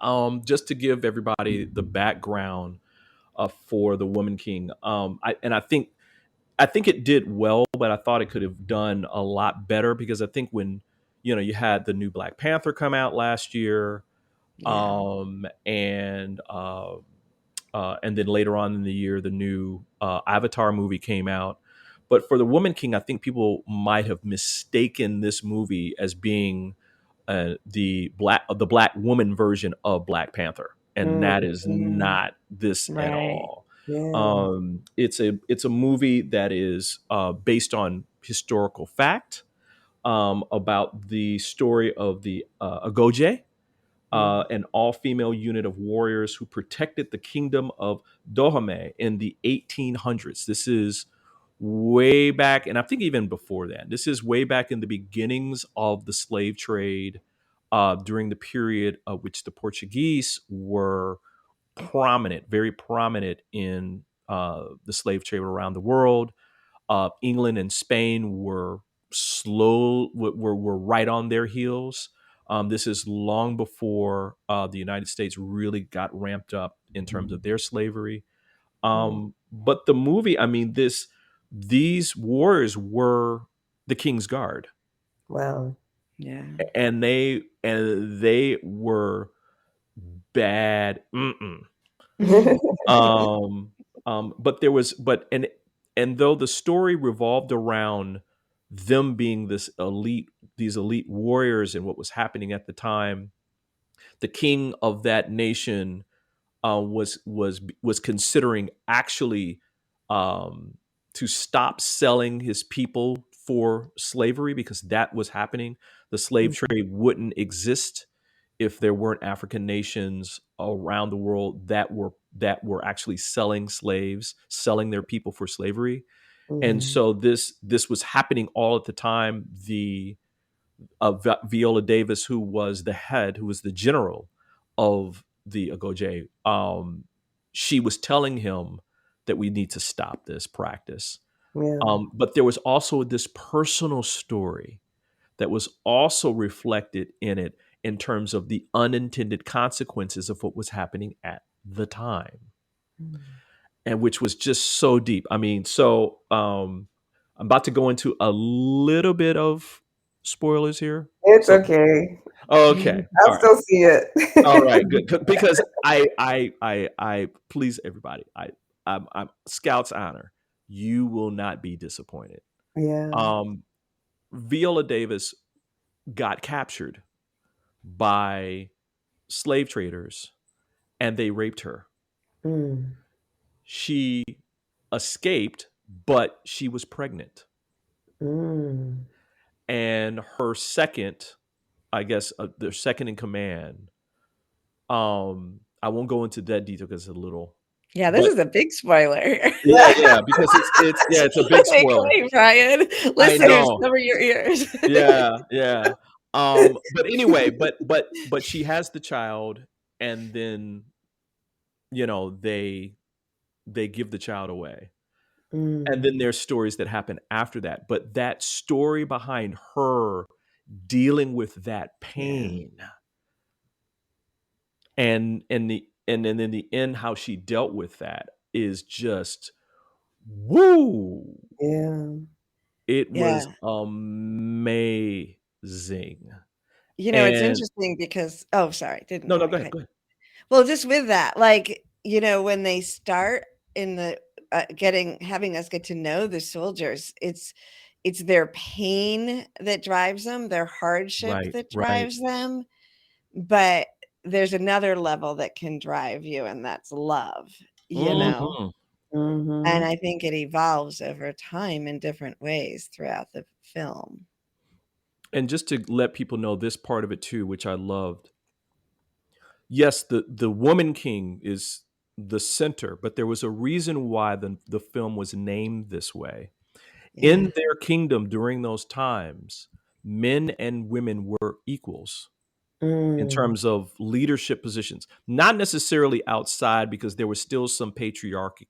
Just to give everybody the background, for the Woman King. I think it did well, but I thought it could have done a lot better because I think when you had the new Black Panther come out last year, Yeah. and then later on in the year, the new Avatar movie came out. But for the Woman King, I think people might have mistaken this movie as being the black woman version of Black Panther, and that is Mm, not this at right. all. Yeah. It's a movie that is based on historical fact, about the story of the Agoge, Mm. an all female unit of warriors who protected the kingdom of Dohame in the 1800s. This is way back, and I think even before that. This is way back in the beginnings of the slave trade, during the period of which the Portuguese were prominent, very prominent in the slave trade around the world. England and Spain were right on their heels. This is long before the United States really got ramped up in terms of their slavery. Mm. But the movie, I mean, these warriors were the King's Guard, Wow. Yeah. and they were bad. Um, but there was, but and though the story revolved around them being these elite warriors and what was happening at the time, the king of that nation was considering actually, um, to stop selling his people for slavery because that was happening. The slave trade wouldn't exist if there weren't African nations around the world that were actually selling slaves, selling their people for slavery. And Mm. so this was happening all at the time. The Viola Davis, who was the general of the Agoge, she was telling him that we need to stop this practice. Yeah. But there was also this personal story that was also reflected in it in terms of the unintended consequences of what was happening at the time, Mm. and which was just so deep. I mean, so I'm about to go into a little bit of spoilers here. It's So, okay. okay, all I'll right, still see it. all right, good. Because I please everybody. I'm Scout's honor. You will not be disappointed. Yeah. Um, Viola Davis got captured by slave traders, and they raped her. Mm. She escaped, but she was pregnant. Mm. And her second, I guess, their second in command. I won't go into that detail because it's a little, Yeah, this but is a big spoiler here. yeah, because it's a big Wait, spoiler. wait, Ryan. I Listeners, know. cover your ears. Yeah. But anyway, but she has the child, and then they give the child away. And then Mm. there's stories that happen after that. But that story behind her dealing with that Yeah. pain, and then in the end how she dealt with that is just woo. Yeah. It was Yeah. amazing. It's And interesting because oh, sorry, didn't no, no, want to go ahead, cut. go ahead. Well, just with that, like, when they start in the having us get to know the soldiers, it's their pain that drives them, their hardship Right, that right. drives them, but there's another level that can drive you, and that's love, you know? Hmm. And Mhm. I think it evolves over time in different ways throughout the film. And just to let people know this part of it too, which I loved. Yes, the Woman King is the center, but there was a reason why the film was named this way. Yeah. In their kingdom during those times, men and women were equals in Mm. terms of leadership positions, not necessarily outside because there was still some patriarchal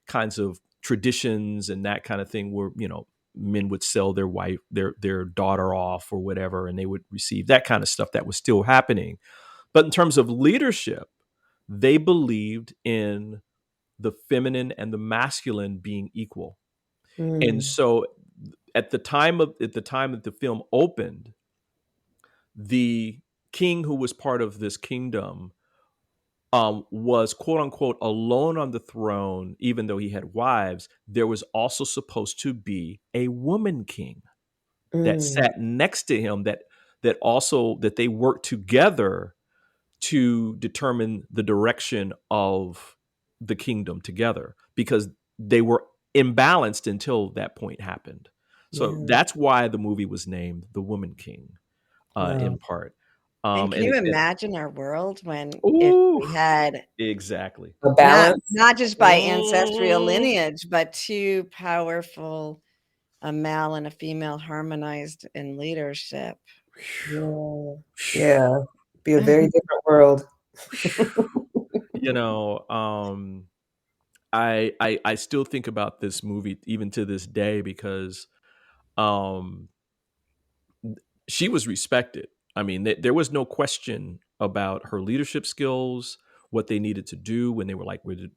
kinds of traditions and that kind of thing where men would sell their daughter off or whatever, and they would receive that kind of stuff that was still happening. But in terms of leadership, they believed in the feminine and the masculine being equal. And Mm. so at the time that the film opened, the king who was part of this kingdom was quote unquote alone on the throne, even though he had wives. There was also supposed to be a woman king that Mm. sat next to him, that they worked together to determine the direction of the kingdom together, because they were imbalanced until that point happened. So Yeah. that's why the movie was named The Woman King, in Wow. part. And can And you it imagine our world when if ooh, we had exactly. A not balance. not just by ancestral Mm. lineage, but two powerful, a male and a female harmonized in leadership? Yeah. Yeah. Be a very different world. You know, I still think about this movie even to this day, because um she was respected. I mean, there was no question about her leadership skills, what they needed to do when they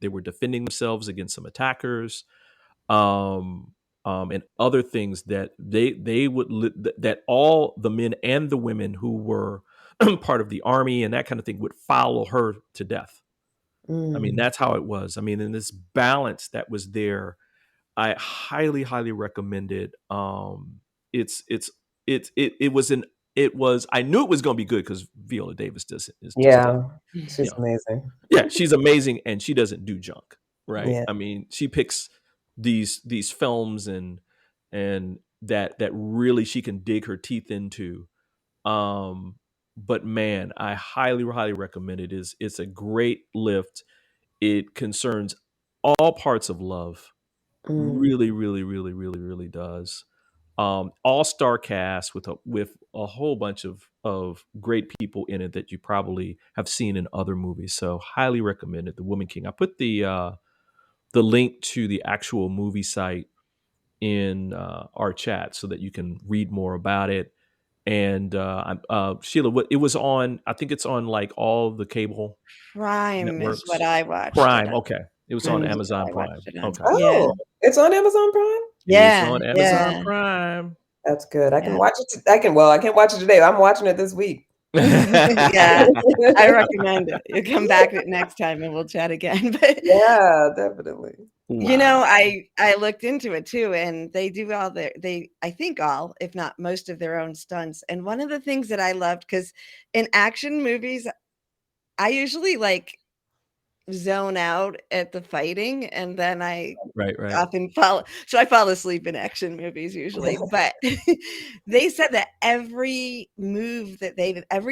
were defending themselves against some attackers, um, and other things that that all the men and the women who were part of the army and that kind of thing would follow her to death. I mean, Mm. that's how it was. I mean, in this balance that was there, I highly, highly recommend it. It's it was an it was I knew it was going to be good because Viola Davis does, Yeah. you She's know, amazing. yeah, she's amazing, and she doesn't do junk, right? Yeah. I mean, she picks these films and that really she can dig her teeth into. Um, but man, I highly, highly recommend it. It's a great lift. It concerns all parts of love. Mm. Really, really, really, really, really does. All-star cast with a whole bunch of great people in it that you probably have seen in other movies. So highly recommend it. The Woman King. I put the link to the actual movie site in our chat so that you can read more about it. And Sheila, it was on. I think it's on like all the cable Prime is what networks. I watched it Prime. on. Okay, it was on Prime is what Amazon I watched Prime. it on. Okay, Yeah. Oh, it's on Amazon Prime? it's Yeah, on Amazon yeah, Prime. That's good. I can yeah. watch it. I can't watch it today. I'm watching it this week. Yeah, I recommend it. You come back next time and we'll chat again. But Yeah, definitely. Wow. I looked into it too, and they do all their I think all, if not most of their own stunts. And one of the things that I loved, because in action movies, I usually like zone out at the fighting, and then I Right, right. often I fall asleep in action movies usually, but they said that every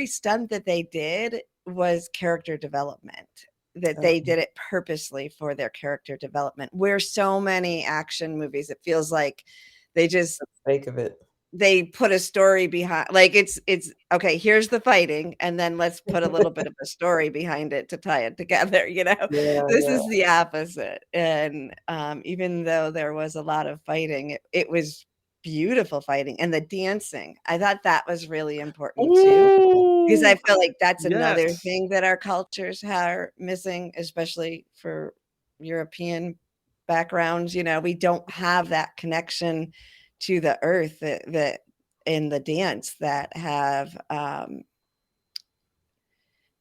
stunt that they did was character development, that they did it purposely for their character development, where so many action movies, it feels like they just Sake of it. they put a story behind, like it's okay, here's the fighting, and then let's put a little bit of a story behind it to tie it together, you know. Yeah, This yeah. is the opposite. And even though there was a lot of fighting, it was beautiful fighting, and the dancing, I thought that was really important too, because I Ooh, feel like that's another yes. thing that our cultures are missing, especially for European backgrounds. You know, we don't have that connection to the earth that in the dance that have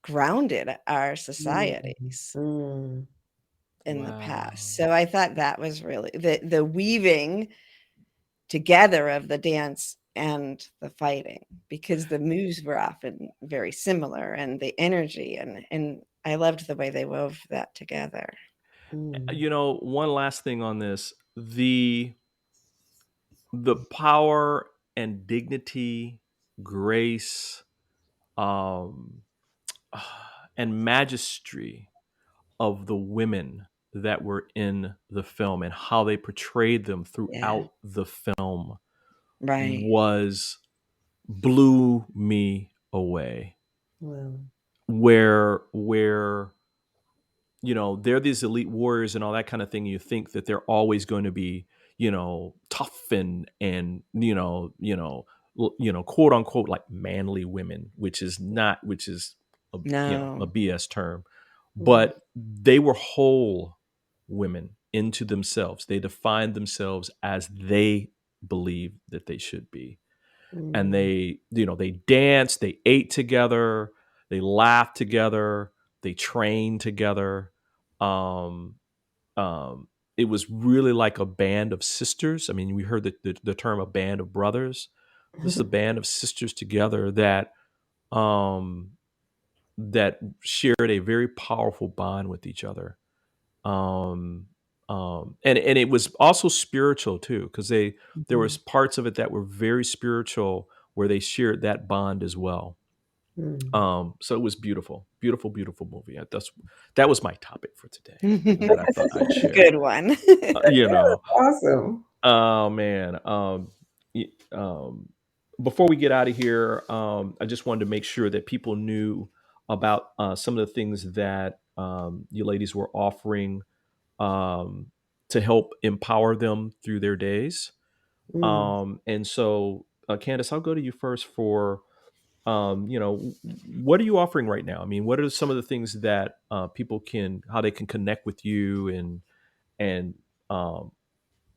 grounded our Mm. societies Mm. in the past. Wow. So I thought that was really the weaving together of the dance and the fighting, because the moves were often very similar, and the energy, and I loved the way they wove that together. Mm. One last thing on this. The power and dignity, grace, um, and majesty of the women that were in the film and how they portrayed them Yeah, throughout the film right. was blew me away. Wow. Where they're these elite warriors and all that kind of thing. You think that they're always going to be, tough and quote unquote like manly women, which is not, which is a No. BS term. Mm. but they were whole women into themselves. They defined themselves as they believed that they should be. And Mm. they, they danced, they ate together, they laughed together, they trained together. Um, um, it was really like a band of sisters. I mean, we heard the term a band of brothers. This is a band of sisters together um, that shared a very powerful bond with each other. Um, and it was also spiritual too, because there was Mhm. parts of it that were very spiritual where they shared that bond as well. Mm. So it was beautiful, beautiful, beautiful movie. That was my topic for today that I thought I'd share. Good one. You Yeah, know, that's awesome. oh man. Y- Before we get out of here, I just wanted to make sure that people knew about some of the things that you ladies were offering um, to help empower them through their days. Mm. And so, Candace, I'll go to you first for, what are you offering right now? I mean, what are some of the things that people how they can connect with you and um,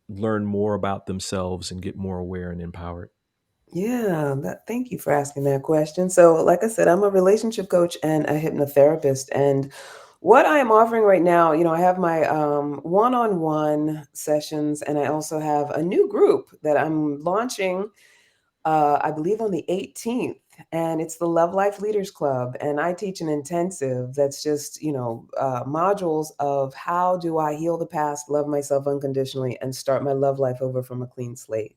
learn more about themselves and get more aware and empowered? Yeah, thank you for asking that question. So, like I said, I'm a relationship coach and a hypnotherapist. And what I am offering right now, I have my one-on-one sessions, and I also have a new group that I'm launching, I believe on the 18th. And it's the Love Life Leaders Club. And I teach an intensive that's just, modules of how do I heal the past, love myself unconditionally, and start my love life over from a clean slate.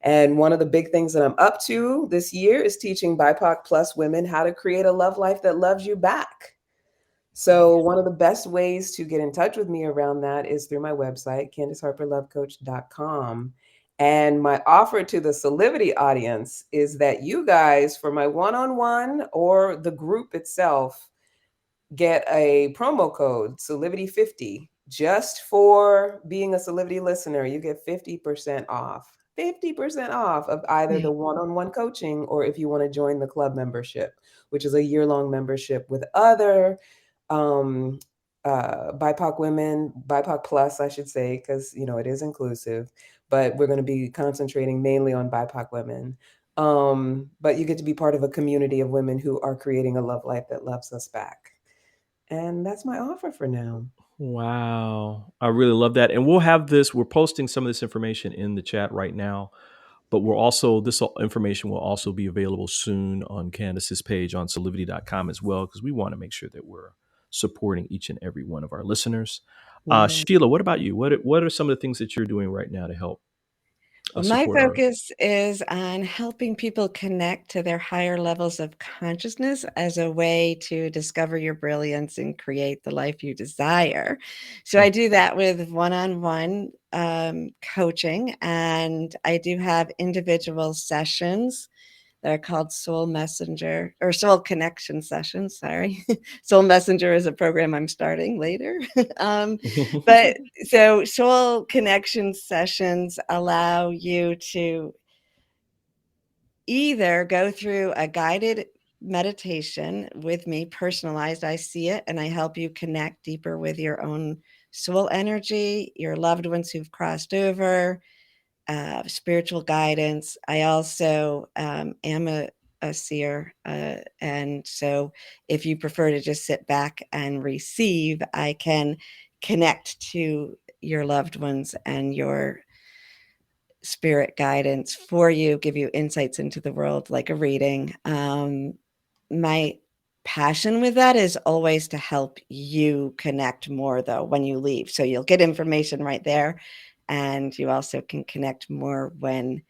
And one of the big things that I'm up to this year is teaching BIPOC plus women how to create a love life that loves you back. So one of the best ways to get in touch with me around that is through my website, CandiceHarperLoveCoach.com. And my offer to the Soulivity audience is that you guys, for my one-on-one or the group itself, get a promo code Soulivity50 just for being a Soulivity listener. You get 50% off. 50% off of either the one-on-one coaching or if you want to join the club membership, which is a year-long membership with other um, BIPOC women, BIPOC plus, I should say, because it is inclusive. But we're going to be concentrating mainly on BIPOC women. But you get to be part of a community of women who are creating a love life that loves us back. And that's my offer for now. Wow. I really love that. And we'll have this, we're posting some of this information in the chat right now, but this information will also be available soon on Candace's page on Soulivity.com as well, because we want to make sure that we're supporting each and every one of our listeners. Yeah. Sheila, what about you? What are some of the things that you're doing right now to help Well, my support our? focus is on helping people connect to their higher levels of consciousness as a way to discover your brilliance and create the life you desire. So I do that with one-on-one coaching, and I do have individual sessions that are called Soul Messenger or Soul Connection sessions. Sorry. Soul Messenger is a program I'm starting later. But so Soul Connection sessions allow you to either go through a guided meditation with me, personalized. I see it and I help you connect deeper with your own soul energy, your loved ones who've crossed over, spiritual guidance. I also am a seer. And so if you prefer to just sit back and receive, I can connect to your loved ones and your spirit guidance for you, give you insights into the world like a reading. My passion with that is always to help you connect more, though, when you leave. So you'll get information right there. And you also can connect more when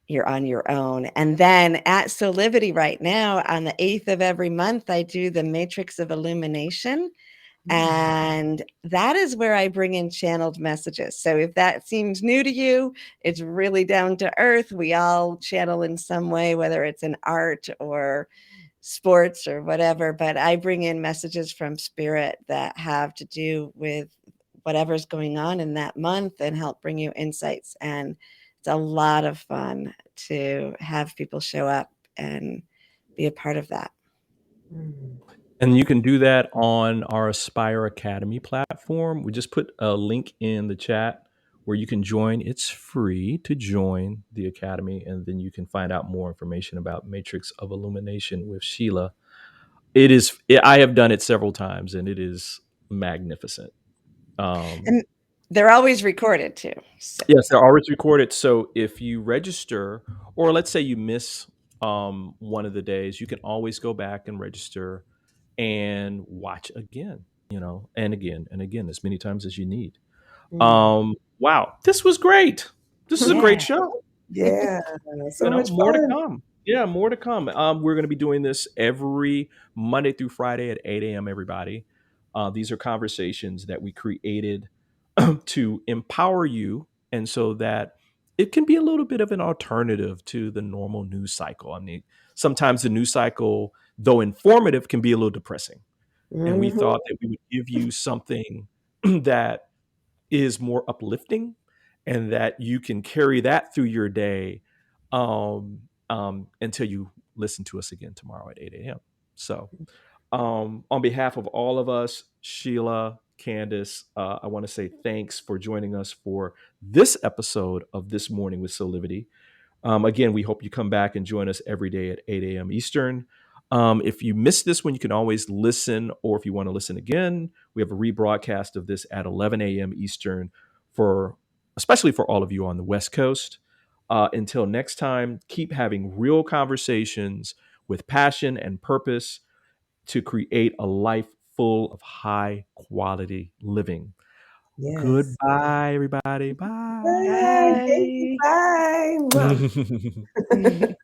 you're on your own. And then at Soulivity right now, on the 8th of every month, I do the Matrix of Illumination. And that is where I bring in channeled messages. So if that seems new to you, it's really down to earth. We all channel in some way, whether it's in art or sports or whatever. But I bring in messages from spirit that have to do with whatever's going on in that month and help bring you insights. And it's a lot of fun to have people show up and be a part of that. Mm. And you can do that on our Aspire Academy platform. We just put a link in the chat where you can join. It's free to join the Academy, and then you can find out more information about Matrix of Illumination with Sheila. I have done it several times, and it is magnificent. And they're always recorded too. So. Yes, they're always recorded. So if you register, or let's say you miss one of the days, you can always go back and register and watch again, and again and again, as many times as you need. Mm. Wow, this was great. This is a great Yeah. show. Yeah, so much More to fun. come. Yeah, more to come. We're going to be doing this every Monday through Friday at 8 a.m. Everybody, these are conversations that we created to empower you, and so that it can be a little bit of an alternative to the normal news cycle. I mean, sometimes the news cycle, though informative, can be a little depressing, and we Mhm. thought that we would give you something that is more uplifting, and that you can carry that through your day, until you listen to us again tomorrow at 8 a.m. So, on behalf of all of us, Sheila, Candace, I want to say thanks for joining us for this episode of This Morning with Soulivity. Again, we hope you come back and join us every day at 8 a.m. Eastern. If you missed this one, you can always listen, or if you want to listen again, we have a rebroadcast of this at 11 a.m. Eastern, especially for all of you on the West Coast. Until next time, keep having real conversations with passion and purpose to create a life full of high quality living. Yes. Goodbye, everybody. Bye. Bye. Thank you. Bye. Bye. Mwah. Mhm.